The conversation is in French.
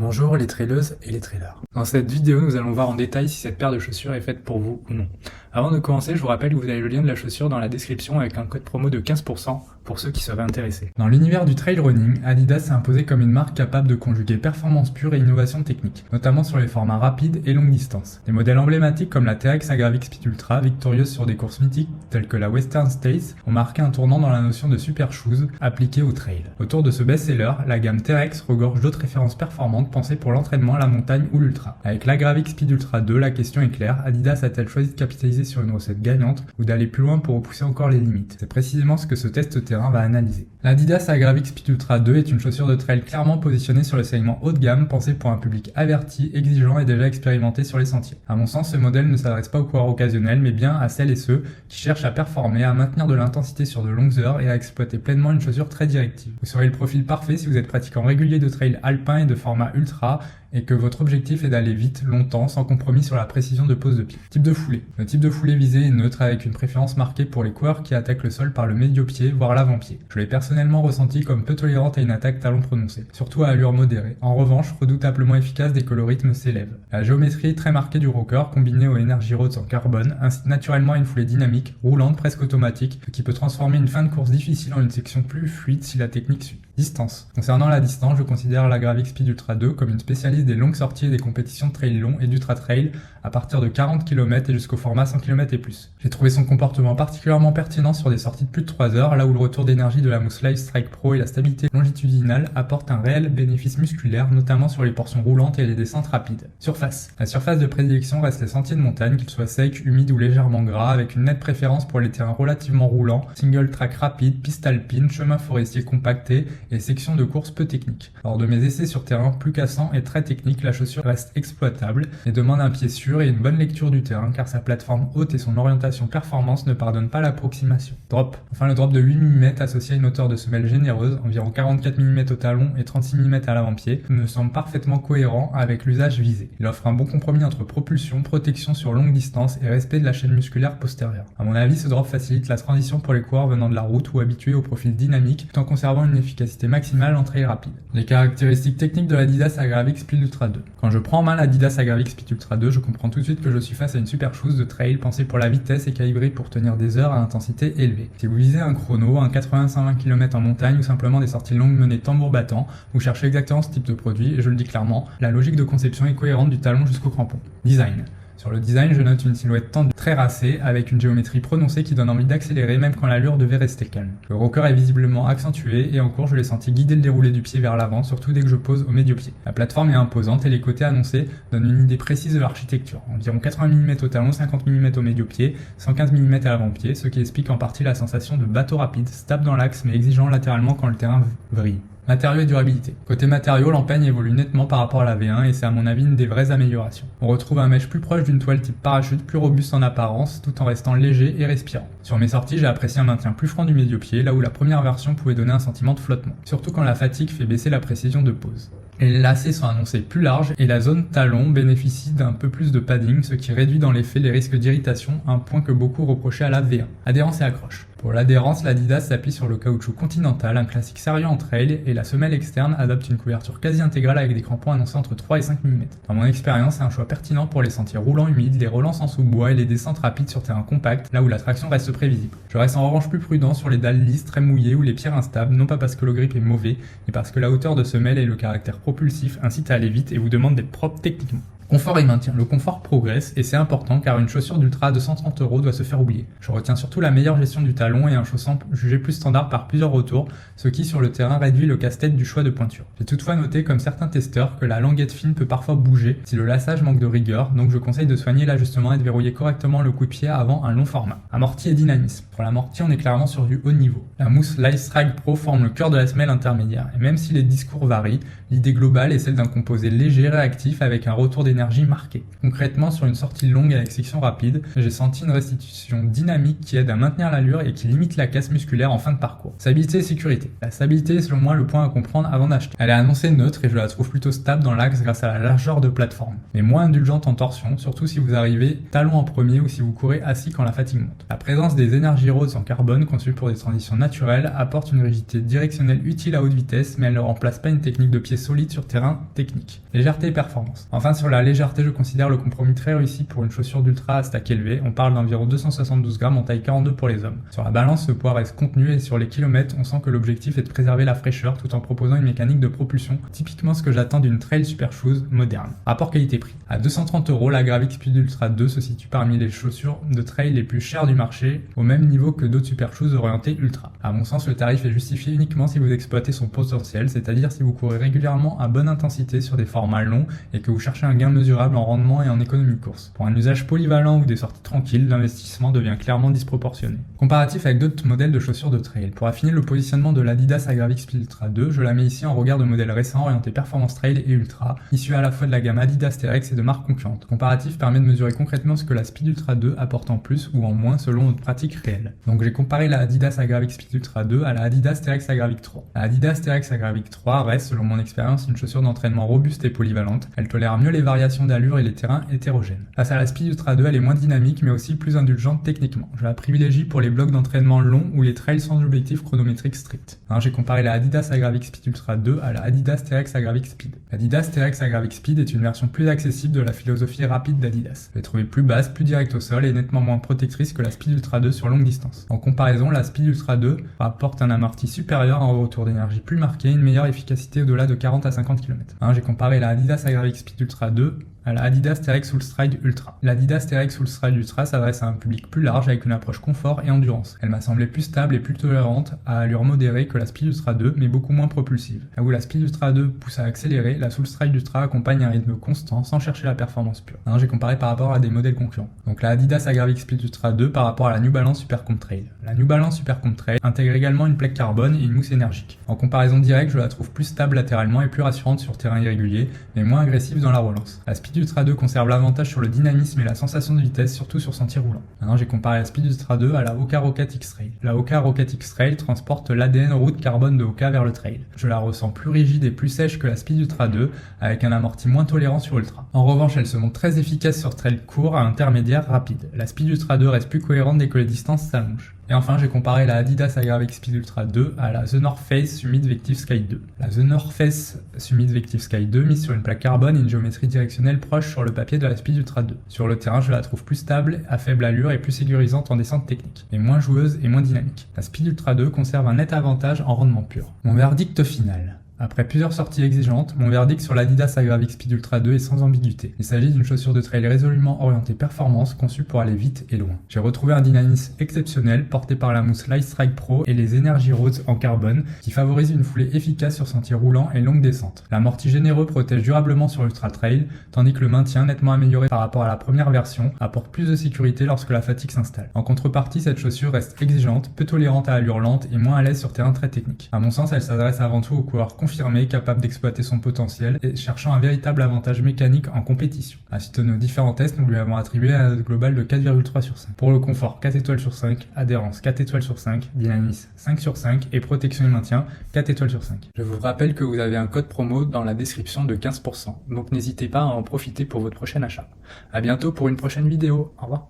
Bonjour les traileuses et les trailers. Dans cette vidéo, nous allons voir en détail si cette paire de chaussures est faite pour vous ou non. Avant de commencer, je vous rappelle que vous avez le lien de la chaussure dans la description avec un code promo de 15% pour ceux qui seraient intéressés. Dans l'univers du trail running, Adidas s'est imposé comme une marque capable de conjuguer performance pure et innovation technique, notamment sur les formats rapides et longue distance. Des modèles emblématiques comme la TRX Agravix Speed Ultra, victorieuse sur des courses mythiques telles que la Western States, ont marqué un tournant dans la notion de super shoes appliquée au trail. Autour de ce best-seller, la gamme TRX regorge d'autres références performantes pensées pour l'entraînement, la montagne ou l'ultra. Avec l'Agravix Speed Ultra 2, la question est claire, Adidas a-t-elle choisi de capitaliser sur une recette gagnante ou d'aller plus loin pour repousser encore les limites? C'est précisément ce que ce test terrain va analyser. L'Adidas Agravix Speed Ultra 2 est une chaussure de trail clairement positionnée sur le segment haut de gamme, pensée pour un public averti, exigeant et déjà expérimenté sur les sentiers. À mon sens, ce modèle ne s'adresse pas aux coureurs occasionnels, mais bien à celles et ceux qui cherchent à performer, à maintenir de l'intensité sur de longues heures et à exploiter pleinement une chaussure très directive. Vous serez le profil parfait si vous êtes pratiquant régulier de trail alpin et de format ultra, et que votre objectif est d'aller vite, longtemps, sans compromis sur la précision de pose de pied. Type de foulée. Le type de foulée visé est neutre avec une préférence marquée pour les coureurs qui attaquent le sol par le médio-pied, voire l'avant-pied. Je l'ai personnellement ressenti comme peu tolérante à une attaque talon prononcée, surtout à allure modérée. En revanche, redoutablement efficace dès que le rythme s'élève. La géométrie très marquée du rocker, combinée aux Energy Roads en carbone, incite naturellement à une foulée dynamique, roulante, presque automatique, ce qui peut transformer une fin de course difficile en une section plus fluide si la technique suit. Distance. Concernant la distance, je considère la Gravix Speed Ultra 2 comme une spécialiste des longues sorties et des compétitions de trail long et d'ultra trail à partir de 40 km et jusqu'au format 100 km et plus. J'ai trouvé son comportement particulièrement pertinent sur des sorties de plus de 3 heures, là où le retour d'énergie de la mousse Live Strike Pro et la stabilité longitudinale apportent un réel bénéfice musculaire, notamment sur les portions roulantes et les descentes rapides. Surface. La surface de prédilection reste les sentiers de montagne, qu'ils soient secs, humides ou légèrement gras, avec une nette préférence pour les terrains relativement roulants, single track rapide, piste alpine, chemin forestier compacté et sections de course peu techniques. Lors de mes essais sur terrain plus cassant et très technique, la chaussure reste exploitable et demande un pied sûr et une bonne lecture du terrain car sa plateforme haute et son orientation performance ne pardonnent pas l'approximation. Drop. Enfin, le drop de 8 mm associé à une hauteur de semelle généreuse, environ 44 mm au talon et 36 mm à l'avant-pied, me semble parfaitement cohérent avec l'usage visé. Il offre un bon compromis entre propulsion, protection sur longue distance et respect de la chaîne musculaire postérieure. À mon avis, ce drop facilite la transition pour les coureurs venant de la route ou habitués au profil dynamique tout en conservant une efficacité maximale en trail rapide. Les caractéristiques techniques de l'Adidas Agravix Speed Ultra 2. Quand je prends en main l'Adidas Agravix Speed Ultra 2, je comprends tout de suite que je suis face à une super shoes de trail pensée pour la vitesse et calibrée pour tenir des heures à intensité élevée. Si vous visez un chrono, un 80-120 km en montagne ou simplement des sorties longues menées tambour battant, vous cherchez exactement ce type de produit et je le dis clairement, la logique de conception est cohérente du talon jusqu'au crampon. Design. Sur le design, je note une silhouette tendue très racée avec une géométrie prononcée qui donne envie d'accélérer même quand l'allure devait rester calme. Le rocker est visiblement accentué et en cours je l'ai senti guider le déroulé du pied vers l'avant, surtout dès que je pose au médio-pied. La plateforme est imposante et les côtés annoncés donnent une idée précise de l'architecture. Environ 80 mm au talon, 50 mm au médio-pied, 115 mm à l'avant-pied, ce qui explique en partie la sensation de bateau rapide, stable dans l'axe mais exigeant latéralement quand le terrain vrille. Matériaux et durabilité. Côté matériaux, l'empeigne évolue nettement par rapport à la V1 et c'est à mon avis une des vraies améliorations. On retrouve un mesh plus proche d'une toile type parachute, plus robuste en apparence, tout en restant léger et respirant. Sur mes sorties, j'ai apprécié un maintien plus franc du médio-pied, là où la première version pouvait donner un sentiment de flottement, surtout quand la fatigue fait baisser la précision de pose. Les lacets sont annoncés plus larges et la zone talon bénéficie d'un peu plus de padding, ce qui réduit dans les faits les risques d'irritation, un point que beaucoup reprochaient à la V1. Adhérence et accroche. Pour l'adhérence, l'Adidas s'appuie sur le caoutchouc Continental, un classique sérieux en trail, et la semelle externe adopte une couverture quasi intégrale avec des crampons annoncés entre 3 et 5 mm. Dans mon expérience, c'est un choix pertinent pour les sentiers roulants humides, les relances en sous-bois et les descentes rapides sur terrain compact, là où la traction reste prévisible. Je reste en revanche plus prudent sur les dalles lisses, très mouillées ou les pieds instables, non pas parce que le grip est mauvais, mais parce que la hauteur de semelle et le caractère propulsif incitent à aller vite et vous demandent d'être propre techniquement. Confort et maintien. Le confort progresse et c'est important car une chaussure d'ultra à 230 € doit se faire oublier. Je retiens surtout la meilleure gestion du talon et un chaussant jugé plus standard par plusieurs retours, ce qui sur le terrain réduit le casse-tête du choix de pointure. J'ai toutefois noté comme certains testeurs que la languette fine peut parfois bouger si le laçage manque de rigueur, donc je conseille de soigner l'ajustement et de verrouiller correctement le coup de pied avant un long format. Amorti et dynamisme. Pour l'amorti, on est clairement sur du haut niveau. La mousse Live Strike Pro forme le cœur de la semelle intermédiaire et même si les discours varient, l'idée globale est celle d'un composé léger réactif avec un retour d'énergie d'énergie marqué. Concrètement, sur une sortie longue avec section rapide, j'ai senti une restitution dynamique qui aide à maintenir l'allure et qui limite la casse musculaire en fin de parcours. Stabilité et sécurité. La stabilité est selon moi le point à comprendre avant d'acheter. Elle est annoncée neutre et je la trouve plutôt stable dans l'axe grâce à la largeur de plateforme, mais moins indulgente en torsion, surtout si vous arrivez talon en premier ou si vous courez assis quand la fatigue monte. La présence des Energy Roads en carbone conçus pour des transitions naturelles apporte une rigidité directionnelle utile à haute vitesse, mais elle ne remplace pas une technique de pied solide sur terrain technique. Légèreté et performance. Enfin, sur la légèreté, je considère le compromis très réussi pour une chaussure d'ultra à stack élevé. On parle d'environ 272 grammes en taille 42 pour les hommes. Sur la balance, ce poids reste contenu et sur les kilomètres, on sent que l'objectif est de préserver la fraîcheur tout en proposant une mécanique de propulsion, typiquement ce que j'attends d'une trail super shoes moderne. Rapport qualité-prix. À 230 €, la Gravix Speed Ultra 2 se situe parmi les chaussures de trail les plus chères du marché, au même niveau que d'autres super shoes orientées ultra. À mon sens, le tarif est justifié uniquement si vous exploitez son potentiel, c'est-à-dire si vous courez régulièrement à bonne intensité sur des formats longs et que vous cherchez un gain mesurable en rendement et en économie de course. Pour un usage polyvalent ou des sorties tranquilles, l'investissement devient clairement disproportionné. Comparatif avec d'autres modèles de chaussures de trail. Pour affiner le positionnement de l'Adidas Gravix Speed Ultra 2, je la mets ici en regard de modèles récents orientés performance trail et ultra, issus à la fois de la gamme Adidas TRX et de marques concurrentes. Comparatif permet de mesurer concrètement ce que la Speed Ultra 2 apporte en plus ou en moins selon notre pratique réelle. Donc j'ai comparé la Adidas Gravix Speed Ultra 2 à la Adidas TRX Gravix 3. La Adidas TRX Gravix 3 reste, selon mon expérience, une chaussure d'entraînement robuste et polyvalente. Elle tolère mieux les variations d'allure et les terrains hétérogènes. Face à la Speed Ultra 2, elle est moins dynamique mais aussi plus indulgente techniquement. Je la privilégie pour les blocs d'entraînement longs ou les trails sans objectif chronométrique strict. J'ai comparé la Adidas Gravix Speed Ultra 2 à la Adidas TRX Gravix Speed. L'Adidas TRX Gravix Speed est une version plus accessible de la philosophie rapide d'Adidas. Je l'ai trouvée plus basse, plus directe au sol et nettement moins protectrice que la Speed Ultra 2 sur longue distance. En comparaison, la Speed Ultra 2 apporte un amorti supérieur, un retour d'énergie plus marqué et une meilleure efficacité au-delà de 40 à 50 km. J'ai comparé la Adidas Gravix Speed Ultra 2 à la Adidas TRX Ultrstride Ultra. L'Adidas TRX Ultrstride Ultra s'adresse à un public plus large avec une approche confort et endurance. Elle m'a semblé plus stable et plus tolérante à allure modérée que la Speed Ultra 2, mais beaucoup moins propulsive. Là où la Speed Ultra 2 pousse à accélérer, la Ultrstride Ultra accompagne un rythme constant sans chercher la performance pure. J'ai comparé par rapport à des modèles concurrents. Donc la Adidas Gravix Speed Ultra 2 par rapport à la New Balance Super Comp Trail. La New Balance Super Comp Trail intègre également une plaque carbone et une mousse énergique. En comparaison directe, je la trouve plus stable latéralement et plus rassurante sur terrain irrégulier, mais moins agressive dans la relance. La Speed Ultra 2 conserve l'avantage sur le dynamisme et la sensation de vitesse, surtout sur sentier roulant. Maintenant, j'ai comparé la Speed Ultra 2 à la Hoka Rocket X-Trail. La Hoka Rocket X-Trail transporte l'ADN route carbone de Hoka vers le trail. Je la ressens plus rigide et plus sèche que la Speed Ultra 2, avec un amorti moins tolérant sur Ultra. En revanche, elle se montre très efficace sur trail court à intermédiaire rapide. La Speed Ultra 2 reste plus cohérente dès que les distances s'allongent. Et enfin, j'ai comparé la Adidas Gravix Speed Ultra 2 à la The North Face Summit Vective Sky 2. La The North Face Summit Vective Sky 2 mise sur une plaque carbone et une géométrie directionnelle proche sur le papier de la Speed Ultra 2. Sur le terrain, je la trouve plus stable, à faible allure et plus sécurisante en descente technique, mais moins joueuse et moins dynamique. La Speed Ultra 2 conserve un net avantage en rendement pur. Mon verdict final. Après plusieurs sorties exigeantes, mon verdict sur l'Adidas Gravix Speed Ultra 2 est sans ambiguïté. Il s'agit d'une chaussure de trail résolument orientée performance, conçue pour aller vite et loin. J'ai retrouvé un dynamisme exceptionnel porté par la mousse Light Strike Pro et les Energy Roads en carbone qui favorisent une foulée efficace sur sentiers roulants et longues descentes. L'amorti généreux protège durablement sur l'Ultra Trail, tandis que le maintien nettement amélioré par rapport à la première version apporte plus de sécurité lorsque la fatigue s'installe. En contrepartie, cette chaussure reste exigeante, peu tolérante à allure lente et moins à l'aise sur terrain très technique. À mon sens, elle s'adresse avant tout aux coureurs confirmé, capable d'exploiter son potentiel et cherchant un véritable avantage mécanique en compétition. À suite de nos différents tests, nous lui avons attribué un global de 4,3 sur 5. Pour le confort, 4 étoiles sur 5, adhérence 4 étoiles sur 5, dynamisme 5 sur 5 et protection et maintien 4 étoiles sur 5. Je vous rappelle que vous avez un code promo dans la description de 15%, donc n'hésitez pas à en profiter pour votre prochain achat. À bientôt pour une prochaine vidéo. Au revoir.